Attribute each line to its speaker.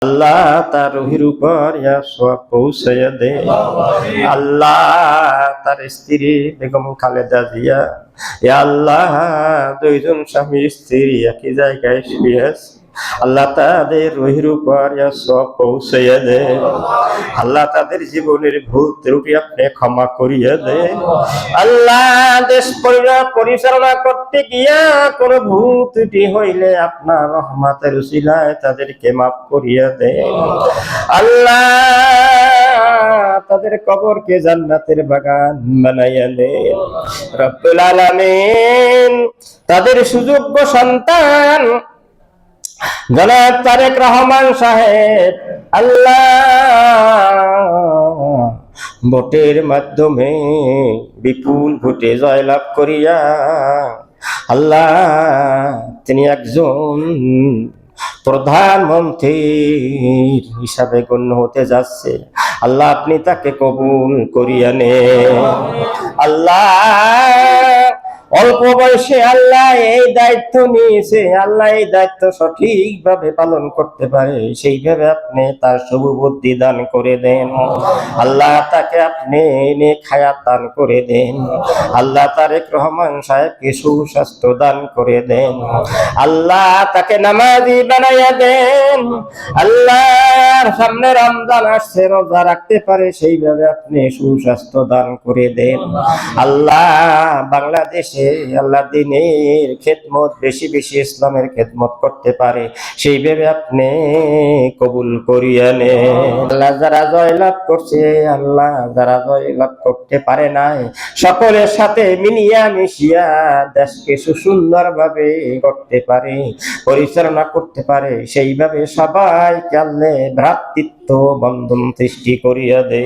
Speaker 1: আল্লাহ তার রুহির উপর ইয়া সওয়াব পৌঁছাইয়া দে। আল্লাহ তার স্ত্রী বেগম খালেদা জিয়া, ইয়া আল্লাহ দুইজন স্বামী স্ত্রী একই জায়গায় শুয়ে আছে, আল্লাহ তাদের রুহির উপর ইয়া সওয়াব পৌঁছাইয়া দে। আল্লাহ তাদের জীবনের ভুল ত্রুটি আপনি ক্ষমা করিয়া দে। আল্লাহ দেশ পরিচালনা করতে গিয়া কোনো ভুল ত্রুটি হইলে আপনার রহমতের উসিলায় তাদেরকে মাফ করিয়া দে। আল্লাহ তাদের কবরকে জান্নাতের বাগান বানাইয়া দে। রব্বুল আলামিন তাদের সুযোগ্য সন্তান জনাব তারেক রহমান সাহেব আল্লাহ ভোটের মাধ্যমে বিপুল ভোটে জয়লাভ করিয়া আল্লাহ তিনি একজন প্রধানমন্ত্রী হিসাবে গণ্য হতে যাচ্ছে। আল্লাহ আপনি তাকে কবুল করিয়া নেন। আল্লাহ অল্প বয়সে আল্লাহ এই দায়িত্ব নিয়েছে, আল্লাহ এই দায়িত্ব সঠিকভাবে পালন করতে পারে সেইভাবে আপনি তার শুভবুদ্ধি দান করে দেন। আল্লাহ তাকে আপনি নেক হায়াত দান করে দেন। আল্লাহ তারেক রহমান সাহেবকে সুস্বাস্থ্য দান করে দেন। আল্লাহ তাকে নামাজি বানাইয়া দেন। আল্লাহর সামনে রমজান আসছে, রোজা রাখতে পারে সেইভাবে আপনি সুস্বাস্থ্য দান করে দেন। আল্লাহ বাংলাদেশে আল্লাহ দিনের খেদমত বেশি বেশি ইসলামের খেদমত করতে পারে সেইভাবে আপনি কবুল করিয়া নেন। আল্লাহ যারা জয়লাভ করছে, আল্লাহ যারা জয়লাভ করতে পারে নাই, সকলের সাথে মিলিয়া মিশিয়া দেশকে সুন্দর ভাবে করতে পারে, পরিচালনা করতে পারে সেইভাবে সবাইকে আল্লাহ ভ্রাতৃত্ব বন্ধন সৃষ্টি করিয়া দে।